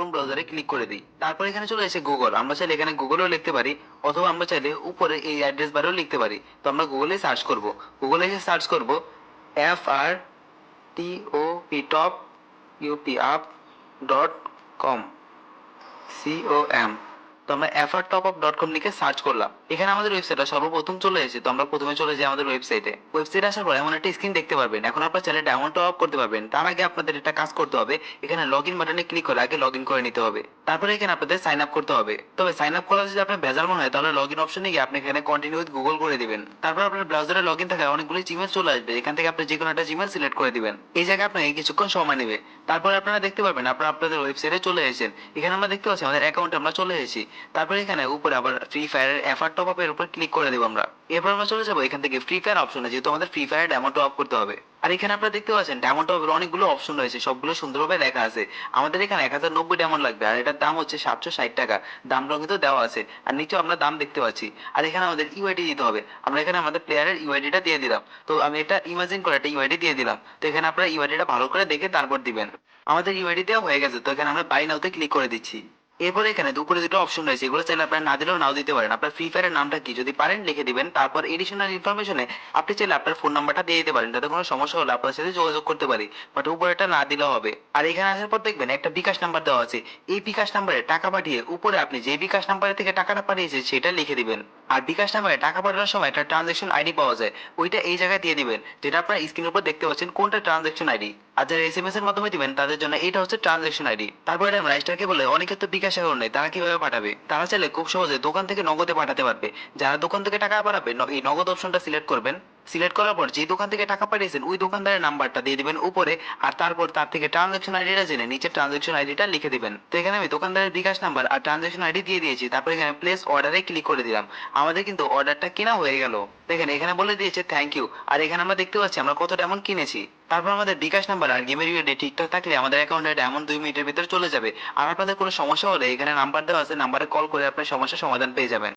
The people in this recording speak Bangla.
ক্রোম ব্রাউজারে ক্লিক করে দিই। তারপর এখানে চলে এসে গুগল, আমরা চাইলে এখানে গুগলেও লিখতে পারি, অথবা আমরা চাইলে উপরে এই অ্যাড্রেস বারেও লিখতে পারি। তো আমরা গুগলে সার্চ করব, গুগলে এসে সার্চ করব FRTOP top UP up .com COM। তো আমরা efforttopUp.com লিখে সার্চ করলাম। এখানে আমাদের ওয়েবসাইটটা সর্বপ্রথম চলে এসেছে। তো আমরা প্রথমে চলে যাই আমাদের ওয়েবসাইটে। ওয়েবসাইটে আসার পর এমন একটা স্ক্রিন দেখতে পারবেন। এখন আপনার চাইলে ডায়মন্ড টপ আপ করতে পারবেন। তার আগে আপনাদের একটা কাজ করতে হবে, এখানে লগ ইন বাটনে ক্লিক করে আগে লগ ইন করে নিতে হবে। তারপরে এখানে আপনাদের সাইন আপ করতে হবে। তবে সাইন আপ করা যদি আপনার ভেজাল মনে হয়, তাহলে লগ ইন অপশনে গিয়ে আপনি এখানে কন্টিনিউ উইথ গুগল করে দিবেন। তারপর আপনার ব্রাউজারে লগ ইন থাকায় অনেকগুলো জিমেল চলে আসবে। এখান থেকে আপনি যে কোনো একটা জিমেল সিলেক্ট করে দিবেন। এই জায়গায় আপনাকে কিছুক্ষণ সময় নেবে। তারপরে আপনারা দেখতে পারবেন আপনারা আপনাদের ওয়েবসাইটে চলে এসেছেন। এখানে আমরা দেখতে পাচ্ছি আমাদের অ্যাকাউন্টে আমরা চলে এসেছি। তারপরে এখানে উপরে আবার ফ্রি ফায়ারের এফআর টপ আপের উপর ক্লিক করে দেবো আমরা। এরপর আমরা চলে যাবো এখান থেকে ফ্রি ফায়ার অপশনে, যেহেতু আমাদের free fire diamond top up করতে হবে। আর এখানে আপনারা দেখতে পাচ্ছেন ডায়মন্ড টপ এর অনেকগুলো অপশন রয়েছে, সবগুলো সুন্দরভাবে লেখা আছে। আমাদের এখানে 1090 ডায়মন্ড লাগবে, আর এটার দাম হচ্ছে 760 টাকা। দামটাও কিন্তু দেওয়া আছে, আর নিচেও আমরা দাম দেখতে পাচ্ছি। আর এখানে আমাদের ইউআইডি দিতে হবে। আমরা এখানে আমাদের প্লেয়ারের ইউআইডিটা দিয়ে দিলাম। তো আমি এটা ইমাজিন করে একটা ইউআইডি দিয়ে দিলাম। তো এখানে আপনারা ইউআইডিটা ভালো করে দেখে তারপর দিবেন। আমাদের ইউআইডি দেওয়া হয়ে গেছে। তো এখানে আমরা বাই নাওতে ক্লিক করে দিচ্ছি। এরপরে এখানে দুপুরে দুটো অপশন রয়েছে, এগুলো চাইলে আপনারা না দিলেও নাও দিতে পারেন। আপনার ফ্রি ফায়ারের নামটা কি যদি পারেন লিখে দিবেন। তারপর এডিশনাল ইনফরমেশনে আপনি চাইলে আপনার ফোন নাম্বারটা দিয়ে দিতে পারেন, যাতে কোনো সমস্যা হলে আপনার সাথে যোগাযোগ করতে পারি। বাট উপরেটা না দিলেও হবে। আর এখানে আসার পর দেখবেন একটা বিকাশ নাম্বার দেওয়া আছে। এই বিকাশ নাম্বারে টাকা পাঠিয়ে উপরে আপনি যে বিকাশ নাম্বারের থেকে টাকাটা পাঠিয়েছেন সেটা লিখে দিবেন। আর বিকাশ নাম্বারে টাকা পাঠানোর সময় একটা ট্রানজাকশন আইডি পাওয়া যায়, ওইটা এই জায়গায় দিয়ে দিবেন, যেটা আপনার স্ক্রিনের উপর দেখতে পাচ্ছেন কোনটা ট্রানজাকশন আইডি। আর যারা এসএমএস এর মাধ্যমে দিবেন তাদের জন্য এটা হচ্ছে ট্রানজাকশন আইডি। তারপরে আমরা স্টারকে বলে অনেকের তো বিকাশ অ্যাকাউন্ট নেই, তারা কিভাবে পাঠাবে? তারা চাইলে খুব সহজে দোকান থেকে নগদে পাঠাতে পারবে। যারা দোকান থেকে টাকা পাঠাবে এই নগদ অপশনটা সিলেক্ট করবেন। সিলেক্ট করার পর যে দোকান থেকে টাকা পাঠিয়েছেন ওই দোকানদারের নাম্বারটা দিয়ে দিবেন উপরে। আর তারপর তার থেকে ট্রানজাকশন আইডিটা জেনে নিচে ট্রানজাকশন আইডিটা লিখে দিবেন। তো এখানে আমি দোকানদারের বিকাশ নাম্বার আর ট্রানজাকশন আইডি দিয়ে দিয়েছি। তারপর এখানে প্লেস অর্ডারে ক্লিক করে দিলাম। আমাদের কিন্তু অর্ডারটা কেনা হয়ে গেল। দেখেন এখানে বলে দিয়েছে থ্যাংক ইউ। আর এখানে আমরা দেখতে পাচ্ছি আমরা কত ডায়মন্ড কিনেছি। তারপর আমাদের বিকাশ নাম্বার আর গেমের ইউআইডি ঠিকঠাক থাকলে আমাদের অ্যাকাউন্টে ডায়মন্ড 2 মিনিটের ভিতরে চলে যাবে। আর আপনাদের কোনো সমস্যা হলে এখানে নাম্বার দেওয়া আছে, নাম্বারে কল করে আপনার সমস্যার সমাধান পেয়ে যাবেন।